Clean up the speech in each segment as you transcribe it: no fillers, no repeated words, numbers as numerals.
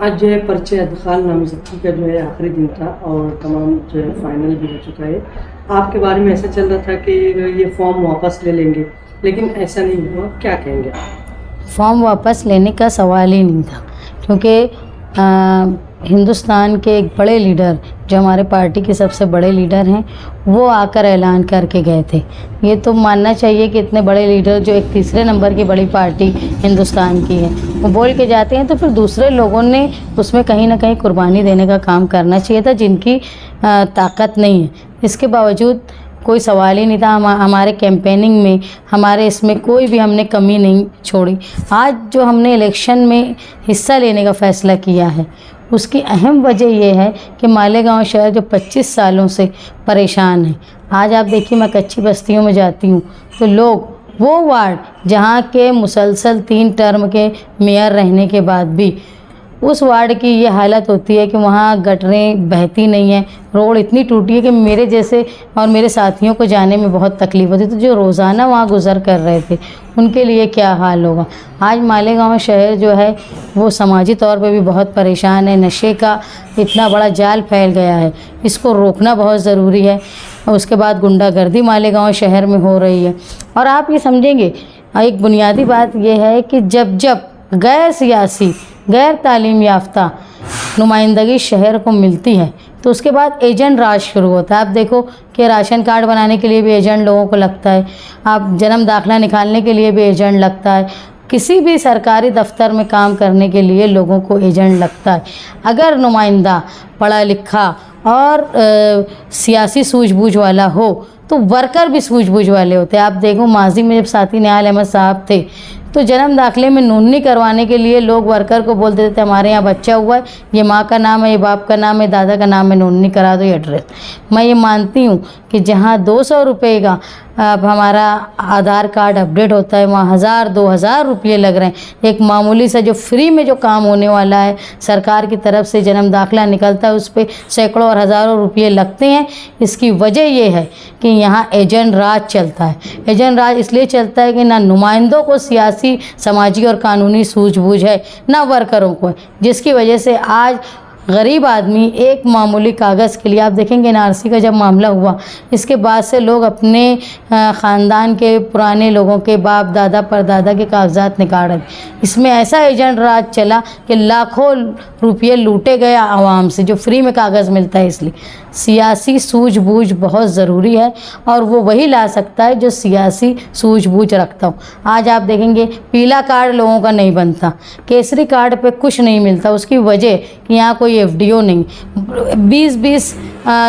آج جو ہے پرچے ادخال نامزدگی کا جو ہے آخری دن تھا اور تمام جو ہے فائنل بھی ہو چکا ہے. آپ کے بارے میں ایسا چل رہا تھا کہ یہ فارم واپس لے لیں گے، لیکن ایسا نہیں ہوا، کیا کہیں گے؟ فارم واپس لینے کا سوال ہی نہیں تھا، کیونکہ ہندوستان کے ایک بڑے لیڈر جو ہمارے پارٹی کے سب سے بڑے لیڈر ہیں وہ آ کر اعلان کر کے گئے تھے. یہ تو ماننا چاہیے کہ اتنے بڑے لیڈر جو ایک تیسرے نمبر کی بڑی پارٹی ہندوستان کی ہے وہ بول کے جاتے ہیں، تو پھر دوسرے لوگوں نے اس میں کہیں نہ کہیں قربانی دینے کا کام کرنا چاہیے تھا جن کی طاقت نہیں ہے. اس کے باوجود کوئی سوال ہی نہیں تھا. ہمارے کیمپیننگ میں ہمارے اس میں کوئی بھی ہم نے کمی نہیں چھوڑی. آج جو ہم نے الیکشن میں حصہ لینے کا فیصلہ کیا ہے اس کی اہم وجہ یہ ہے کہ مالیگاؤں شہر جو 25 سالوں سے پریشان ہے. آج آپ دیکھیے، میں کچی بستیوں میں جاتی ہوں تو لوگ وہ وارڈ جہاں کے مسلسل 3 ٹرم کے میئر رہنے کے بعد بھی اس وارڈ کی یہ حالت ہوتی ہے کہ وہاں گٹریں بہتی نہیں ہیں، روڈ اتنی ٹوٹی ہے کہ میرے جیسے اور میرے ساتھیوں کو جانے میں بہت تکلیف ہوتی ہے. تو جو روزانہ وہاں گزر کر رہے تھے ان کے لیے کیا حال ہوگا. آج مالیگاؤں شہر جو ہے وہ سماجی طور پہ بھی بہت پریشان ہے. نشے کا اتنا بڑا جال پھیل گیا ہے، اس کو روکنا بہت ضروری ہے. اور اس کے بعد غنڈہ گردی مالیگاؤں شہر میں ہو رہی ہے. اور آپ یہ سمجھیں گے، ایک بنیادی بات یہ ہے کہ جب غیر سیاسی، غیر تعلیم یافتہ نمائندگی شہر کو ملتی ہے تو اس کے بعد ایجنٹ راج شروع ہوتا ہے. آپ دیکھو کہ راشن کارڈ بنانے کے لیے بھی ایجنٹ لوگوں کو لگتا ہے، آپ جنم داخلہ نکالنے کے لیے بھی ایجنٹ لگتا ہے، کسی بھی سرکاری دفتر میں کام کرنے کے لیے لوگوں کو ایجنٹ لگتا ہے. اگر نمائندہ پڑھا لکھا اور سیاسی سوجھ بوجھ والا ہو تو ورکر بھی سوجھ بوجھ والے ہوتے ہیں. آپ دیکھو ماضی میں جب ساتھی نہال احمد صاحب تھے تو جنم داخلے میں نونی کروانے کے لیے لوگ ورکر کو بولتے تھے ہمارے یہاں بچہ ہوا ہے، یہ ماں کا نام ہے، یہ باپ کا نام ہے، دادا کا نام ہے، نونی کرا دو یہ ایڈریس. میں یہ مانتی ہوں کہ جہاں 200 روپے کا اب ہمارا آدھار کارڈ اپڈیٹ ہوتا ہے وہاں 1000-2000 روپے لگ رہے ہیں. ایک معمولی سا جو فری میں جو کام ہونے والا ہے سرکار کی طرف سے جنم داخلہ نکلتا ہے اس پہ سینکڑوں اور ہزاروں روپے لگتے ہیں. اس کی وجہ یہ ہے کہ یہاں ایجنٹ راج چلتا ہے. ایجنٹ راج اس لیے چلتا ہے کہ نہ نمائندوں کو سیاسی، سماجی اور قانونی سوجھ بوجھ ہے، نہ ورکروں کو ہے، جس کی وجہ سے آج غریب آدمی ایک معمولی کاغذ کے لیے، آپ دیکھیں گے NRC کا جب معاملہ ہوا اس کے بعد سے لوگ اپنے خاندان کے پرانے لوگوں کے باپ دادا پردادا کے کاغذات نکال رہے تھے. اس میں ایسا ایجنٹ راج چلا کہ لاکھوں روپے لوٹے گئے عوام سے جو فری میں کاغذ ملتا ہے. اس لیے سیاسی سوجھ بوجھ بہت ضروری ہے اور وہ وہی لا سکتا ہے جو سیاسی سوجھ بوجھ رکھتا ہو. آج آپ دیکھیں گے پیلا کارڈ لوگوں کا نہیں بنتا، کیسری کارڈ پہ کچھ نہیں ملتا. اس کی وجہ کہ یہاں کوئی FDO نہیں، 20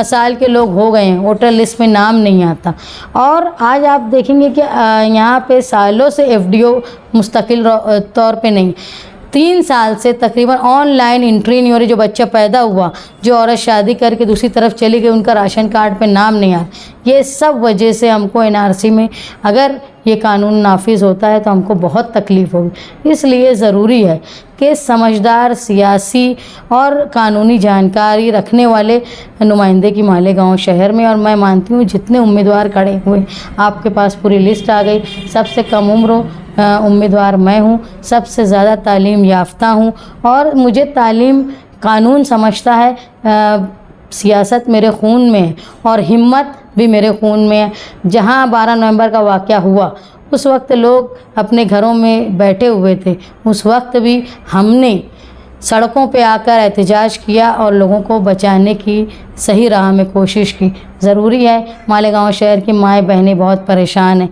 سال کے لوگ ہو گئے ہیں، ووٹر لسٹ میں نام نہیں آتا. اور آج آپ دیکھیں گے کہ یہاں پہ سالوں سے FDO مستقل طور پہ نہیں. 3 سال سے تقریباً آن لائن انٹری نہیں ہو رہی. جو بچہ پیدا ہوا، جو عورت شادی کر کے دوسری طرف چلی گئی، ان کا راشن کارڈ پہ نام نہیں آیا. یہ سب وجہ سے ہم کو NRC میں اگر یہ قانون نافذ ہوتا ہے تو ہم کو بہت تکلیف ہوگی. اس لیے ضروری ہے کہ سمجھدار سیاسی اور قانونی جانکاری رکھنے والے نمائندے کی مالیگاؤں شہر میں. اور میں مانتی ہوں جتنے امیدوار کھڑے ہوئے آپ کے پاس پوری لسٹ آ گئی. سب سے کم عمر امیدوار میں ہوں، سب سے زیادہ تعلیم یافتہ ہوں اور مجھے تعلیم قانون سمجھتا ہے. سیاست میرے خون میں ہے اور ہمت بھی میرے خون میں ہے. جہاں 12 نومبر کا واقعہ ہوا اس وقت لوگ اپنے گھروں میں بیٹھے ہوئے تھے، اس وقت بھی ہم نے سڑکوں پہ آ کر احتجاج کیا اور لوگوں کو بچانے کی صحیح راہ میں کوشش کی. ضروری ہے، مالیگاؤں شہر کی مائیں بہنیں بہت پریشان ہیں.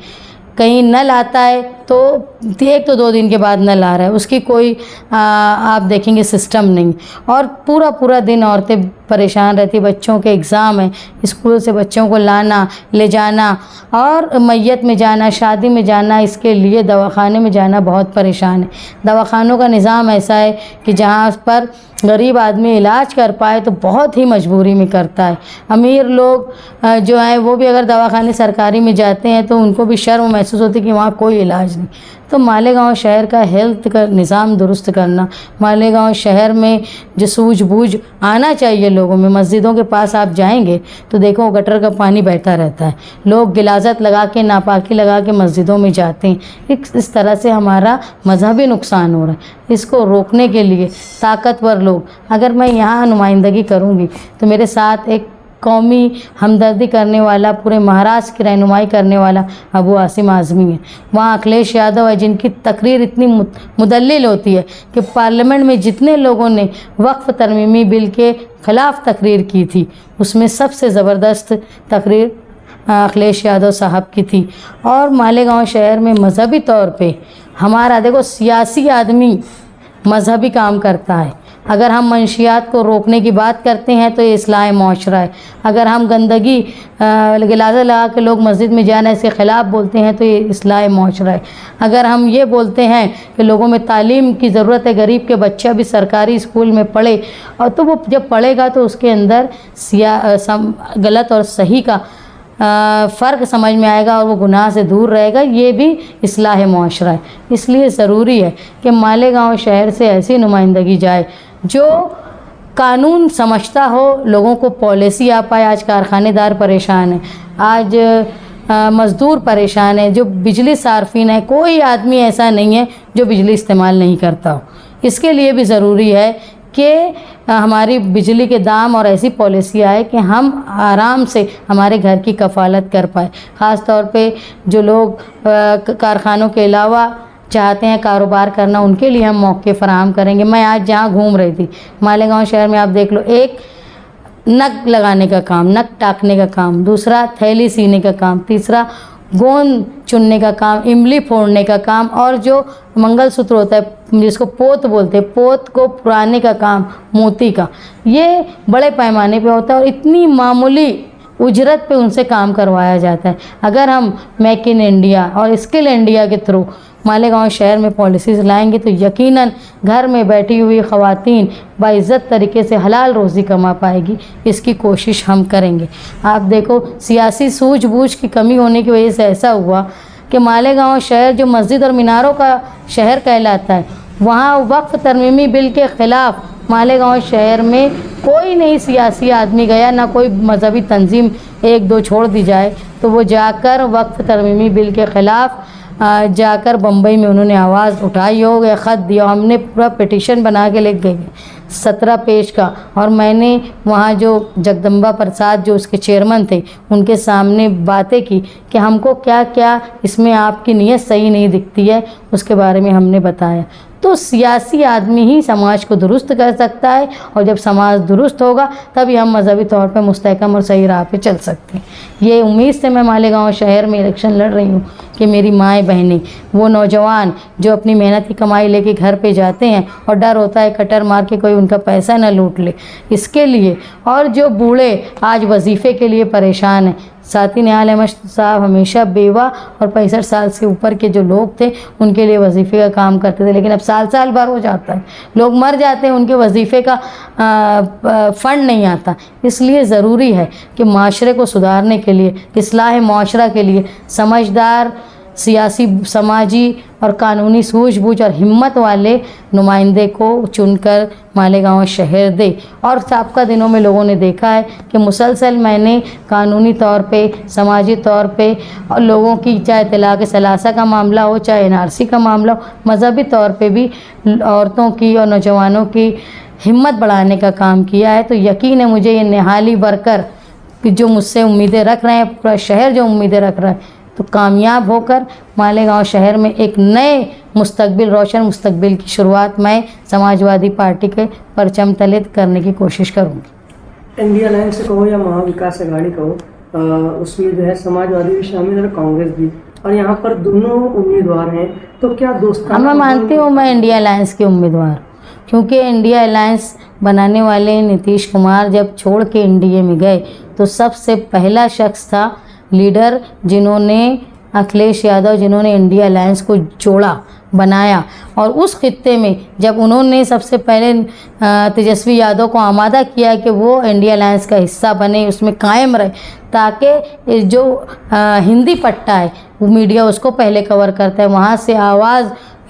کہیں نل آتا ہے تو 1 تو 2 دن کے بعد نل آ رہا ہے، اس کی کوئی آپ دیکھیں گے سسٹم نہیں. اور پورا دن عورتیں پریشان رہتی. بچوں کے ایگزام ہیں، اسکول سے بچوں کو لانا لے جانا اور میت میں جانا، شادی میں جانا، اس کے لیے دواخانے میں جانا بہت پریشان ہے. دواخانوں کا نظام ایسا ہے کہ جہاں پر غریب آدمی علاج کر پائے تو بہت ہی مجبوری میں کرتا ہے. امیر لوگ جو ہیں وہ بھی اگر دواخانے سرکاری میں جاتے ہیں تو ان کو بھی شرم محسوس ہوتی ہے کہ وہاں کوئی علاج نہیں. تو مالیگاؤں شہر کا ہیلتھ کا نظام درست کرنا، مالیگاؤں شہر میں جو سوجھ بوجھ آنا چاہیے لوگ لوگوں میں. مسجدوں کے پاس آپ جائیں گے تو دیکھو گٹر کا پانی بہتا رہتا ہے, لوگ غلاظت لگا کے ناپاکی لگا کے مسجدوں میں جاتے ہیں. اس طرح سے ہمارا مذہبی نقصان ہو رہا ہے. اس کو روکنے کے لیے طاقتور لوگ, اگر میں یہاں نمائندگی کروں گی تو میرے ساتھ ایک قومی ہمدردی کرنے والا, پورے مہاراشٹر کی رہنمائی کرنے والا ابو عاصم اعظمی ہے. وہاں اکھلیش یادو ہے جن کی تقریر اتنی مدلل ہوتی ہے کہ پارلیمنٹ میں جتنے لوگوں نے وقف ترمیمی بل کے خلاف تقریر کی تھی اس میں سب سے زبردست تقریر اکھلیش یادو صاحب کی تھی. اور مالیگاؤں شہر میں مذہبی طور پہ ہمارا دیکھو سیاسی آدمی مذہبی کام کرتا ہے. اگر ہم منشیات کو روکنے کی بات کرتے ہیں تو یہ اصلاح معاشرہ ہے. اگر ہم گندگی غلاظت لگا کے لوگ مسجد میں جانے سے خلاف بولتے ہیں تو یہ اصلاح معاشرہ ہے. اگر ہم یہ بولتے ہیں کہ لوگوں میں تعلیم کی ضرورت ہے, غریب کے بچہ بھی سرکاری اسکول میں پڑھے, اور تو وہ جب پڑھے گا تو اس کے اندر غلط اور صحیح کا فرق سمجھ میں آئے گا اور وہ گناہ سے دور رہے گا. یہ بھی اصلاح معاشرہ ہے. اس لیے ضروری ہے کہ مالیگاؤں شہر سے ایسی نمائندگی جائے جو قانون سمجھتا ہو, لوگوں کو پالیسی آ پائے. آج کارخانے دار پریشان ہیں, آج مزدور پریشان ہیں, جو بجلی صارفین ہیں, کوئی آدمی ایسا نہیں ہے جو بجلی استعمال نہیں کرتا ہو. اس کے لیے بھی ضروری ہے کہ ہماری بجلی کے دام اور ایسی پالیسی آئے کہ ہم آرام سے ہمارے گھر کی کفالت کر پائے. خاص طور پہ جو لوگ کارخانوں کے علاوہ چاہتے ہیں کاروبار کرنا, ان کے لیے ہم موقع فراہم کریں گے. میں آج جہاں گھوم رہی تھی مالیگاؤں شہر میں, آپ دیکھ لو, ایک نگ لگانے کا کام, نگ ٹاکنے کا کام, دوسرا تھیلی سینے کا کام, تیسرا گوند چننے کا کام, املی پھوڑنے کا کام, اور جو منگل سوتر ہوتا ہے جس کو پوت بولتے ہیں, پوت کو پرانے کا کام موتی کا, یہ بڑے پیمانے پہ ہوتا ہے اور اتنی معمولی اجرت پہ ان سے کام کروایا جاتا ہے. اگر ہم میک ان انڈیا اور اسکل انڈیا کے تھرو مالیگاؤں شہر میں پالیسیز لائیں گے تو یقیناً گھر میں بیٹھی ہوئی خواتین باعزت طریقے سے حلال روزی کما پائے گی. اس کی کوشش ہم کریں گے. آپ دیکھو سیاسی سوجھ بوجھ کی کمی ہونے کی وجہ سے ایسا ہوا کہ مالیگاؤں شہر جو مسجد اور میناروں کا شہر کہلاتا ہے, وہاں وقف ترمیمی بل کے خلاف مالیگاؤں شہر میں کوئی نہیں سیاسی آدمی گیا, نہ کوئی مذہبی تنظیم, ایک دو چھوڑ دی جائے تو وہ جا کر وقف ترمیمی بل کے خلاف جا کر بمبئی میں انہوں نے آواز اٹھائی ہو, یا خط دیا. ہم نے پورا پٹیشن بنا کے لے گئے 17 پیج کا, اور میں نے وہاں جو جگدمبا پرساد جو اس کے چیئرمین تھے ان کے سامنے باتیں کی کہ ہم کو کیا کیا اس میں آپ کی نیت صحیح نہیں دکھتی ہے, اس کے بارے میں ہم نے بتایا. تو سیاسی آدمی ہی سماج کو درست کر سکتا ہے, اور جب سماج درست ہوگا تبھی ہم مذہبی طور پہ مستحکم اور صحیح راہ پہ چل سکتے ہیں. یہ امید سے میں مالیگاؤں شہر میں الیکشن لڑ رہی ہوں کہ میری مائیں بہنیں, وہ نوجوان جو اپنی محنت کی کمائی لے کے گھر پہ جاتے ہیں اور ڈر ہوتا ہے کٹر مار کے کوئی ان کا پیسہ نہ لوٹ لے, اس کے لیے, اور جو بوڑھے آج وظیفے کے لیے پریشان ہیں. ساتھی نہال احمد صاحب ہمیشہ بیوہ اور 65 سال سے اوپر کے جو لوگ تھے ان کے لیے وظیفے کا کام کرتے تھے, لیکن اب سال بھر ہو جاتا ہے, لوگ مر جاتے ہیں, ان کے وظیفے کا فنڈ نہیں آتا. اس لیے ضروری ہے کہ معاشرے کو سدھارنے کے لیے, اصلاح معاشرہ کے لیے سمجھدار سیاسی, سماجی اور قانونی سوجھ بوجھ اور ہمت والے نمائندے کو چن کر مالیگاؤں شہر دے. اور سابقہ دنوں میں لوگوں نے دیکھا ہے کہ مسلسل میں نے قانونی طور پہ, سماجی طور پہ, اور لوگوں کی چاہے طلاق ثلاثہ کا معاملہ ہو, چاہے NRC کا معاملہ ہو, مذہبی طور پہ بھی عورتوں کی اور نوجوانوں کی ہمت بڑھانے کا کام کیا ہے. تو یقین ہے مجھے یہ نہالی ورکر جو مجھ سے امیدیں رکھ رہے ہیں, پورا شہر جو امیدیں رکھ رہا ہے, تو کامیاب ہو کر مالیگاؤں شہر میں ایک نئے مستقبل, روشن مستقبل کی شروعات میں سماجوادی پارٹی کے پرچم تلے کرنے کی کوشش کروں گی. انڈیا الائنس سے کہو یا مہا وکاس اگاڑی کہو, اس میں جو ہے سماجوادی بھی شامل ہے اور کانگریس بھی, اور یہاں پر دونوں امیدوار ہیں. تو کیا دوستانہ, میں مانتی ہوں میں انڈیا الائنس کے امیدوار, کیونکہ انڈیا الائنس بنانے والے نتیش کمار جب چھوڑ کے NDA میں گئے تو سب سے پہلا شخص تھا لیڈر جنہوں نے اکھلیش یادو, جنہوں نے انڈیا الائنس کو جوڑا, بنایا. اور اس خطے میں جب انہوں نے سب سے پہلے تیجسوی یادو کو آمادہ کیا کہ وہ انڈیا الائنس کا حصہ بنے, اس میں قائم رہے, تاکہ جو ہندی پٹا ہے وہ میڈیا اس کو پہلے کور کرتا ہے, وہاں سے آواز